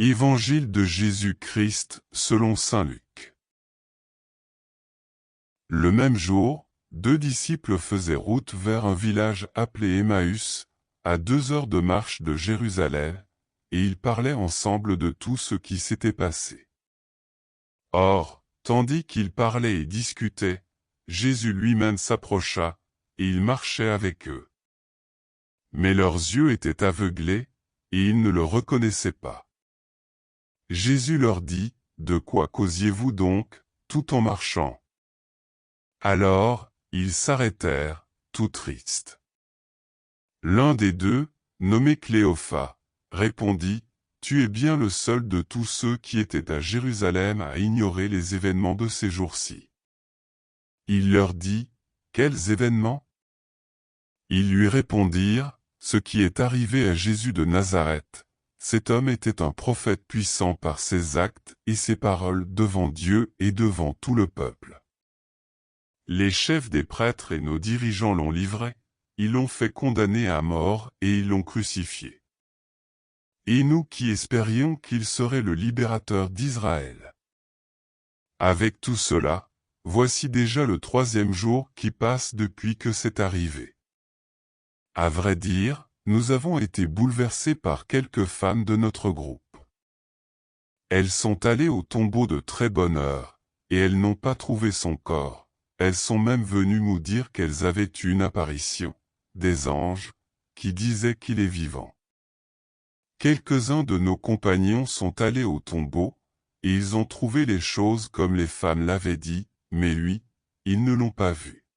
Évangile de Jésus-Christ selon saint Luc. Le même jour, 2 disciples faisaient route vers un village appelé Emmaüs, à 2 heures de marche de Jérusalem, et ils parlaient ensemble de tout ce qui s'était passé. Or, tandis qu'ils parlaient et discutaient, Jésus lui-même s'approcha, et il marchait avec eux. Mais leurs yeux étaient aveuglés, et ils ne le reconnaissaient pas. Jésus leur dit, « De quoi causiez-vous donc, tout en marchant ?» Alors, ils s'arrêtèrent, tout tristes. L'un des deux, nommé Cléophas, répondit, « Tu es bien le seul de tous ceux qui étaient à Jérusalem à ignorer les événements de ces jours-ci. » Il leur dit, « Quels événements ?» Ils lui répondirent, « Ce qui est arrivé à Jésus de Nazareth. Cet homme était un prophète puissant par ses actes et ses paroles devant Dieu et devant tout le peuple. Les chefs des prêtres et nos dirigeants l'ont livré, ils l'ont fait condamner à mort et ils l'ont crucifié. Et nous qui espérions qu'il serait le libérateur d'Israël. Avec tout cela, voici déjà le 3e jour qui passe depuis que c'est arrivé. À vrai dire, nous avons été bouleversés par quelques femmes de notre groupe. Elles sont allées au tombeau de très bonne heure, et elles n'ont pas trouvé son corps. Elles sont même venues nous dire qu'elles avaient eu une apparition, des anges, qui disaient qu'il est vivant. Quelques-uns de nos compagnons sont allés au tombeau, et ils ont trouvé les choses comme les femmes l'avaient dit, mais lui, ils ne l'ont pas vu.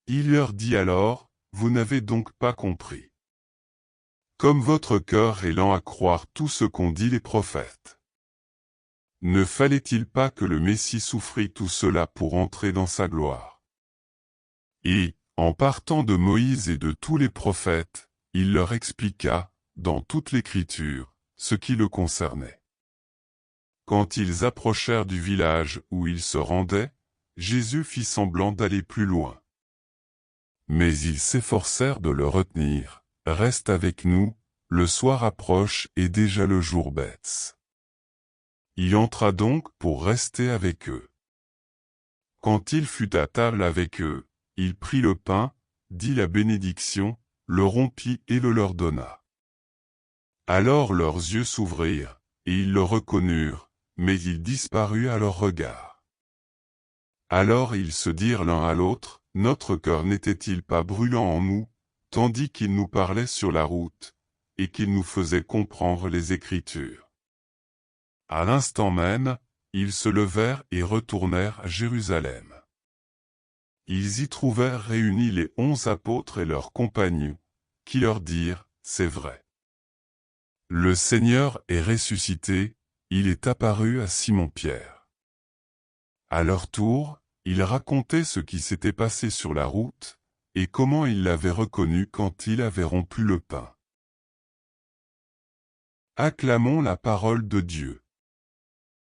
Il leur dit alors, « Vous n'avez donc pas compris. Comme votre cœur est lent à croire tout ce qu'ont dit les prophètes. Ne fallait-il pas que le Messie souffrît tout cela pour entrer dans sa gloire ?» Et, en partant de Moïse et de tous les prophètes, il leur expliqua, dans toute l'Écriture, ce qui le concernait. Quand ils approchèrent du village où ils se rendaient, Jésus fit semblant d'aller plus loin. Mais ils s'efforcèrent de le retenir. « Reste avec nous, le soir approche et déjà le jour baisse. » Il entra donc pour rester avec eux. Quand il fut à table avec eux, il prit le pain, dit la bénédiction, le rompit et le leur donna. Alors leurs yeux s'ouvrirent, et ils le reconnurent, mais il disparut à leur regard. Alors ils se dirent l'un à l'autre, « Notre cœur n'était-il pas brûlant en nous, tandis qu'il nous parlait sur la route, et qu'il nous faisait comprendre les Écritures. » À l'instant même, ils se levèrent et retournèrent à Jérusalem. Ils y trouvèrent réunis les 11 apôtres et leurs compagnons, qui leur dirent, « C'est vrai. Le Seigneur est ressuscité, il est apparu à Simon-Pierre. » À leur tour, ils racontaient ce qui s'était passé sur la route, et comment ils l'avaient reconnu quand il avait rompu le pain. Acclamons la parole de Dieu.